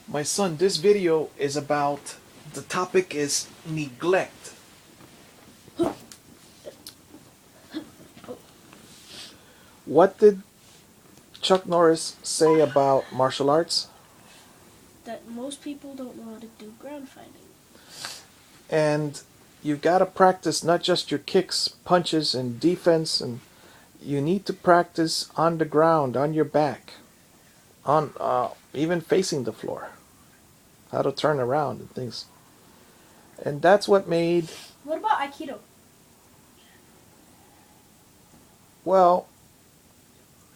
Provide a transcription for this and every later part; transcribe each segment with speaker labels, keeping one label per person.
Speaker 1: My son, this video is about, the topic is neglect. What did Chuck Norris say about martial arts?
Speaker 2: That most people don't know how to do ground fighting.
Speaker 1: And you gotta practice not just your kicks, punches, and defense, and you need to practice on the ground, on your back, on even facing the floor, how to turn around and things. And that's what made,
Speaker 2: What about Aikido?
Speaker 1: well,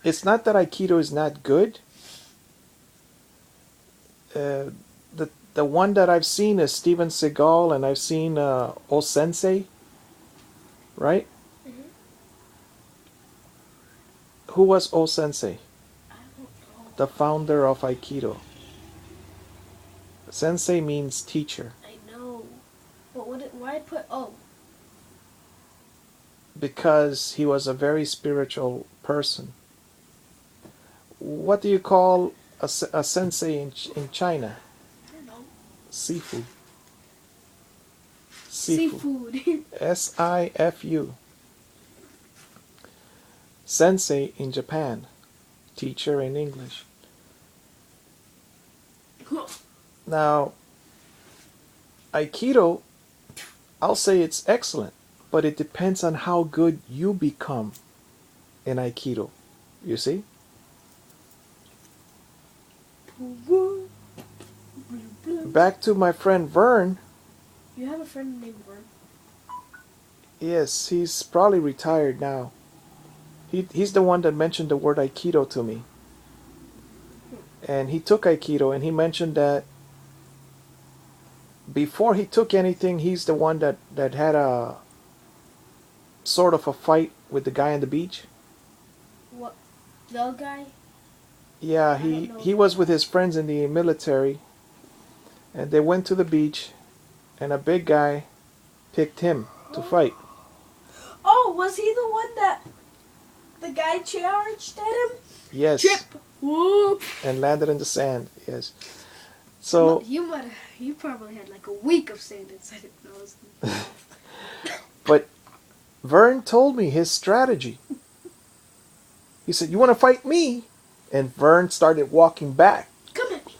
Speaker 1: it's not that Aikido is not good. Uh, the one that I've seen is Steven Seagal, and I've seen O Sensei, right?
Speaker 2: Mm-hmm.
Speaker 1: Who was O Sensei?
Speaker 2: I don't know.
Speaker 1: The founder of Aikido. Sensei means teacher,
Speaker 2: I know. But why put O?
Speaker 1: because he was a very spiritual person. What do you call a sensei in China?
Speaker 2: I don't know.
Speaker 1: Sifu.
Speaker 2: Seafood.
Speaker 1: Sifu. Sensei in Japan. Teacher in English. Now, Aikido, I'll say it's excellent, but it depends on how good you become in Aikido. You see? Back to my friend Vern.
Speaker 2: You have a friend named Vern?
Speaker 1: Yes, he's probably retired now. He's the one that mentioned the word Aikido to me. And he took Aikido, and he mentioned that before he took anything, he's the one that had a sort of a fight with the guy on the beach.
Speaker 2: What? The guy?
Speaker 1: Yeah,
Speaker 2: I don't know.
Speaker 1: he was with his friends in the military, and they went to the beach, and a big guy picked him to fight.
Speaker 2: Oh, was he the one that the guy charged at him?
Speaker 1: Yes.
Speaker 2: Trip. Whoop.
Speaker 1: And landed in the sand. Yes. So
Speaker 2: You probably had like a week of sand inside it.
Speaker 1: but Vern told me his strategy. He said, "You want to fight me?" And Vern started walking back.
Speaker 2: Come at me.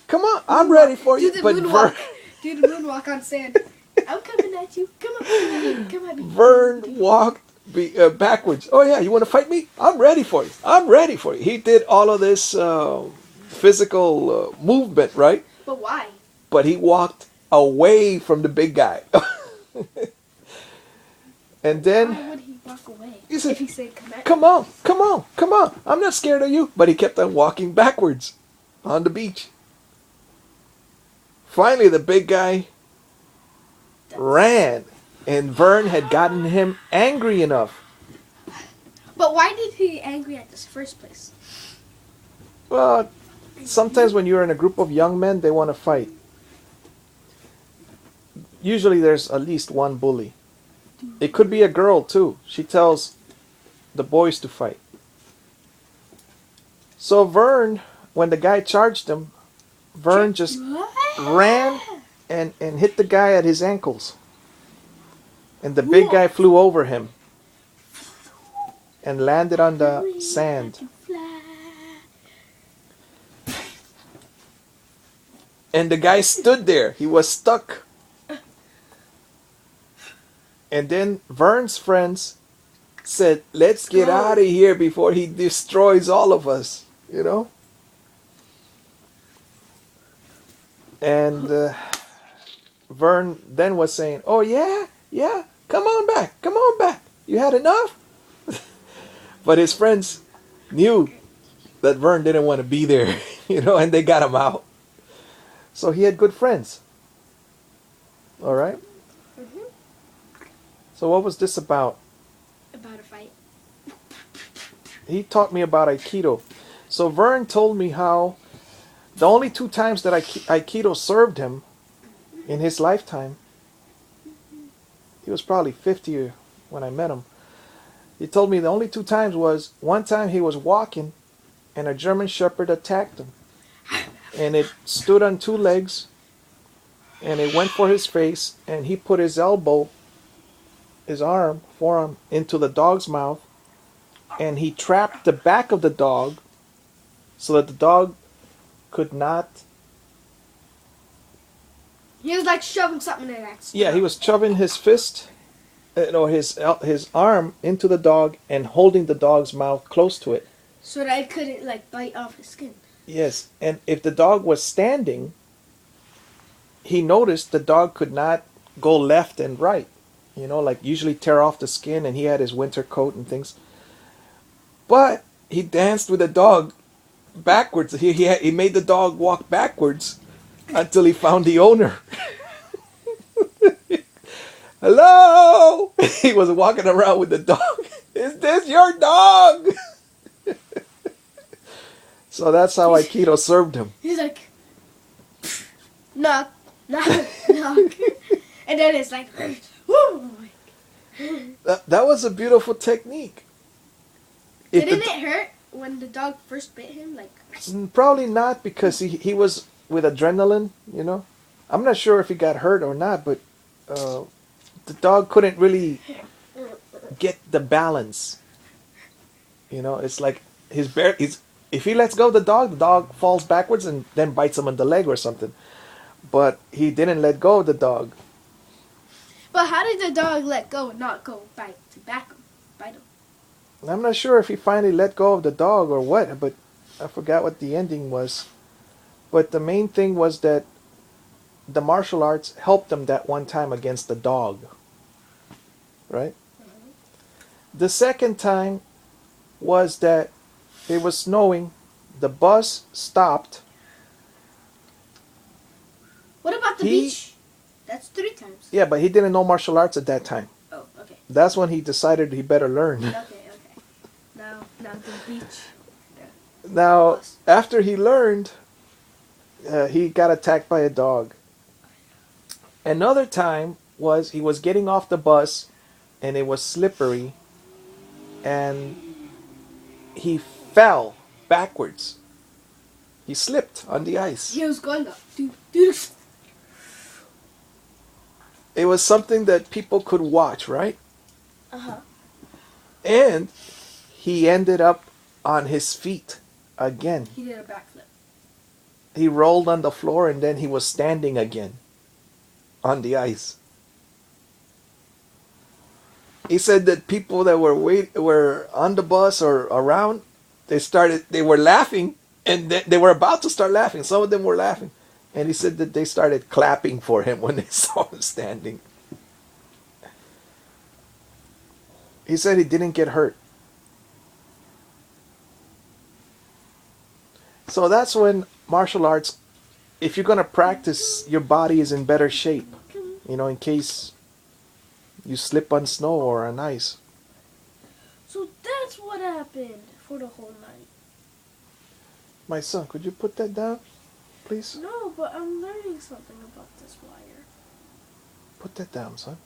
Speaker 1: Come on, I'm ready for you.
Speaker 2: Do the
Speaker 1: But
Speaker 2: moonwalk. Do the moonwalk on sand. I'm coming at you. Come on. Come at me.
Speaker 1: Vern walked backwards. Oh yeah, you want to fight me? I'm ready for you. I'm ready for you. He did all of this physical movement, right?
Speaker 2: But why?
Speaker 1: But he walked away from the big guy. And then
Speaker 2: Why would he walk away?
Speaker 1: He said,
Speaker 2: if he said come at me.
Speaker 1: come on. I'm not scared of you. But he kept on walking backwards on the beach. Finally, the big guy ran, and Vern had gotten him angry enough.
Speaker 2: But why did he get angry at this first place?
Speaker 1: Well, sometimes when you're in a group of young men, they want to fight. Usually there's at least one bully. It could be a girl too. She tells the boys to fight. So Vern, when the guy charged him, Vern just ran and hit the guy at his ankles. And the big guy flew over him and landed on the sand. And the guy stood there. He was stuck. And then Vern's friends said, "Let's get out of here before he destroys all of us," you know? And Vern then was saying, "Oh yeah, come on back. You had enough?" But his friends knew that Vern didn't want to be there, you know, and they got him out. So he had good friends. All right?
Speaker 2: Mm-hmm.
Speaker 1: So what was this about?
Speaker 2: About a fight.
Speaker 1: He taught me about Aikido. So Vern told me how the only 2 times that Aikido served him in his lifetime, he was probably 50 when I met him. He told me the only 2 times was, one time he was walking and a German Shepherd attacked him. and it stood on two legs, and it went for his face, and he put his elbow, his forearm, into the dog's mouth, and he trapped the back of the dog so that the dog could not.
Speaker 2: He was like shoving something in that.
Speaker 1: Yeah, he was shoving his fist, his arm into the dog and holding the dog's mouth close to it.
Speaker 2: So that it couldn't like bite off his skin.
Speaker 1: Yes, and if the dog was standing, he noticed the dog could not go left and right. You know, like usually tear off the skin, and he had his winter coat and things. But he danced with the dog backwards. He made the dog walk backwards until he found the owner. Hello! He was walking around with the dog. Is this your dog? So that's how Aikido served him.
Speaker 2: He's like, knock, knock, knock. And then it's like, woo!
Speaker 1: That was a beautiful technique.
Speaker 2: Didn't it hurt when the dog first bit him? Like,
Speaker 1: probably not, because he was with adrenaline, you know. I'm not sure if he got hurt or not, but the dog couldn't really get the balance. You know, it's like if he lets go of the dog falls backwards and then bites him on the leg or something. But he didn't let go of the dog.
Speaker 2: but how did the dog let go and not go bite him?
Speaker 1: I'm not sure if he finally let go of the dog or what, but I forgot what the ending was. But the main thing was that the martial arts helped him that one time against the dog. Right? The second time was that it was snowing, the bus stopped.
Speaker 2: What about the beach? That's 3 times.
Speaker 1: Yeah, but he didn't know martial arts at that time.
Speaker 2: Oh, okay.
Speaker 1: That's when he decided he better learn.
Speaker 2: Okay. Now the beach.
Speaker 1: Now, after he learned, he got attacked by a dog. Another time was he was getting off the bus, and it was slippery, and he fell backwards. He slipped on the ice.
Speaker 2: He was going up.
Speaker 1: It was something that people could watch, right?
Speaker 2: Uh-huh.
Speaker 1: And he ended up on his feet again.
Speaker 2: He did a backflip.
Speaker 1: He rolled on the floor, and then he was standing again on the ice. He said that people that were on the bus or around, they were laughing, and they were about to start laughing. Some of them were laughing. And he said that they started clapping for him when they saw him standing. He said he didn't get hurt. So that's when martial arts, if you're going to practice, your body is in better shape. You know, in case you slip on snow or on ice.
Speaker 2: So that's what happened for the whole night.
Speaker 1: My son, could you put that down, please?
Speaker 2: No, but I'm learning something about this wire.
Speaker 1: Put that down, son.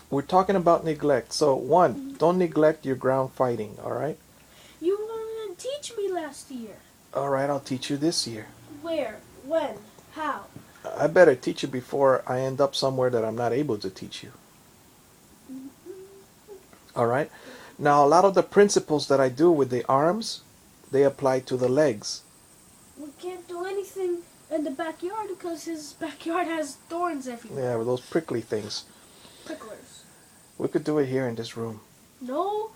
Speaker 1: We're talking about neglect. So, one, don't neglect your ground fighting, all right?
Speaker 2: You wanted to teach me last year.
Speaker 1: All right, I'll teach you this year.
Speaker 2: Where? When? How?
Speaker 1: I better teach you before I end up somewhere that I'm not able to teach you. All right? Now, a lot of the principles that I do with the arms, they apply to the legs.
Speaker 2: We can't do anything in the backyard because his backyard has thorns everywhere.
Speaker 1: Yeah, with those prickly things.
Speaker 2: Pricklers.
Speaker 1: We could do it here in this room.
Speaker 2: No.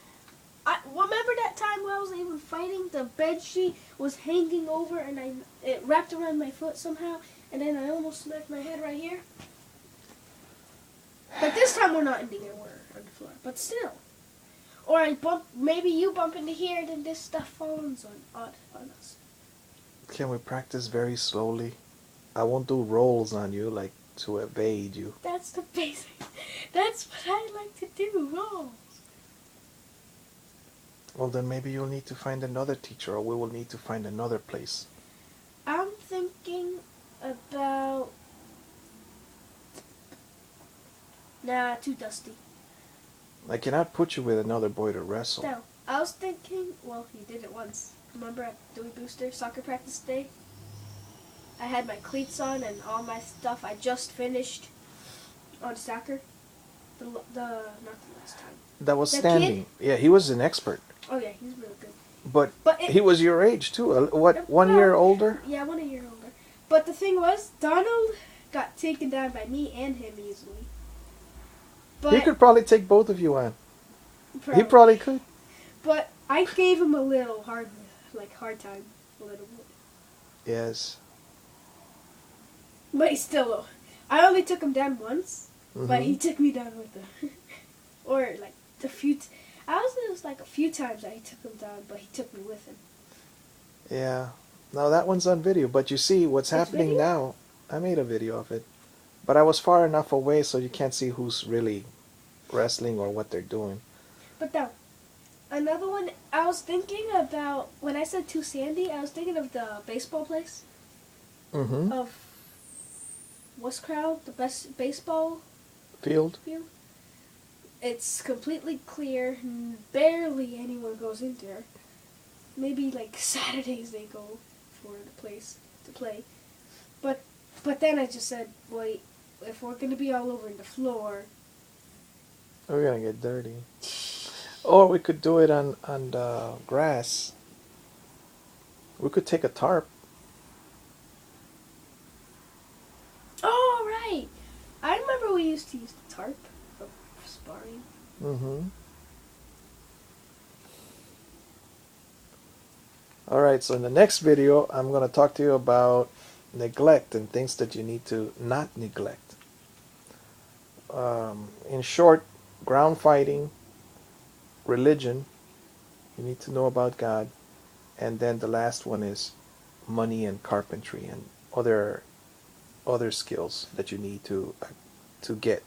Speaker 2: I remember that time when I was even fighting, the bed sheet was hanging over and it wrapped around my foot somehow, and then I almost smacked my head right here. But this time we're not in the air, we're on the floor. But still. Or maybe you bump into here and then this stuff falls on us.
Speaker 1: Can we practice very slowly? I won't do rolls on you like to evade you.
Speaker 2: That's the basic. That's what I like to do, rolls.
Speaker 1: Well, then maybe you'll need to find another teacher, or we will need to find another place.
Speaker 2: I'm thinking about... Nah, too dusty.
Speaker 1: I cannot put you with another boy to wrestle.
Speaker 2: No, I was thinking, well, he did it once. remember at Dewey Booster soccer practice day? I had my cleats on and all my stuff. I just finished on soccer. Not the last time.
Speaker 1: That was
Speaker 2: The
Speaker 1: standing. Yeah, he was an expert.
Speaker 2: Oh yeah, he's really good.
Speaker 1: But
Speaker 2: It,
Speaker 1: he was your age too. What, 1 year older?
Speaker 2: Yeah, 1 year older. But the thing was, Donald got taken down by me and him easily. But
Speaker 1: He could probably take both of you on. He probably could.
Speaker 2: But I gave him a little hard time, a little bit.
Speaker 1: Yes.
Speaker 2: But he still, I only took him down once, but
Speaker 1: Mhm.
Speaker 2: he took me down with him. Or like the few, it was like a few times that he took him down, but he took me with him.
Speaker 1: Yeah. Now that one's on video, but you see what's
Speaker 2: It's
Speaker 1: happening
Speaker 2: video?
Speaker 1: now. I made a video of it, but I was far enough away so you can't see who's really wrestling or what they're doing.
Speaker 2: But now, another one, I was thinking about, when I said to Sandy, I was thinking of the baseball place
Speaker 1: Mm-hmm.
Speaker 2: of West Crowd, the best baseball
Speaker 1: Field.
Speaker 2: field. It's completely clear, barely anyone goes in there. Maybe like Saturdays they go for the place to play. But then I just said, wait, if we're gonna be all over the floor,
Speaker 1: We're gonna get dirty. Or we could do it on the grass. We could take a tarp.
Speaker 2: oh right, I remember we used to use the tarp for sparring.
Speaker 1: Mm-hmm. All right, so in the next video, I'm going to talk to you about neglect and things that you need to not neglect. In short, ground fighting, religion, you need to know about God, and then the last one is money and carpentry and other skills that you need to get.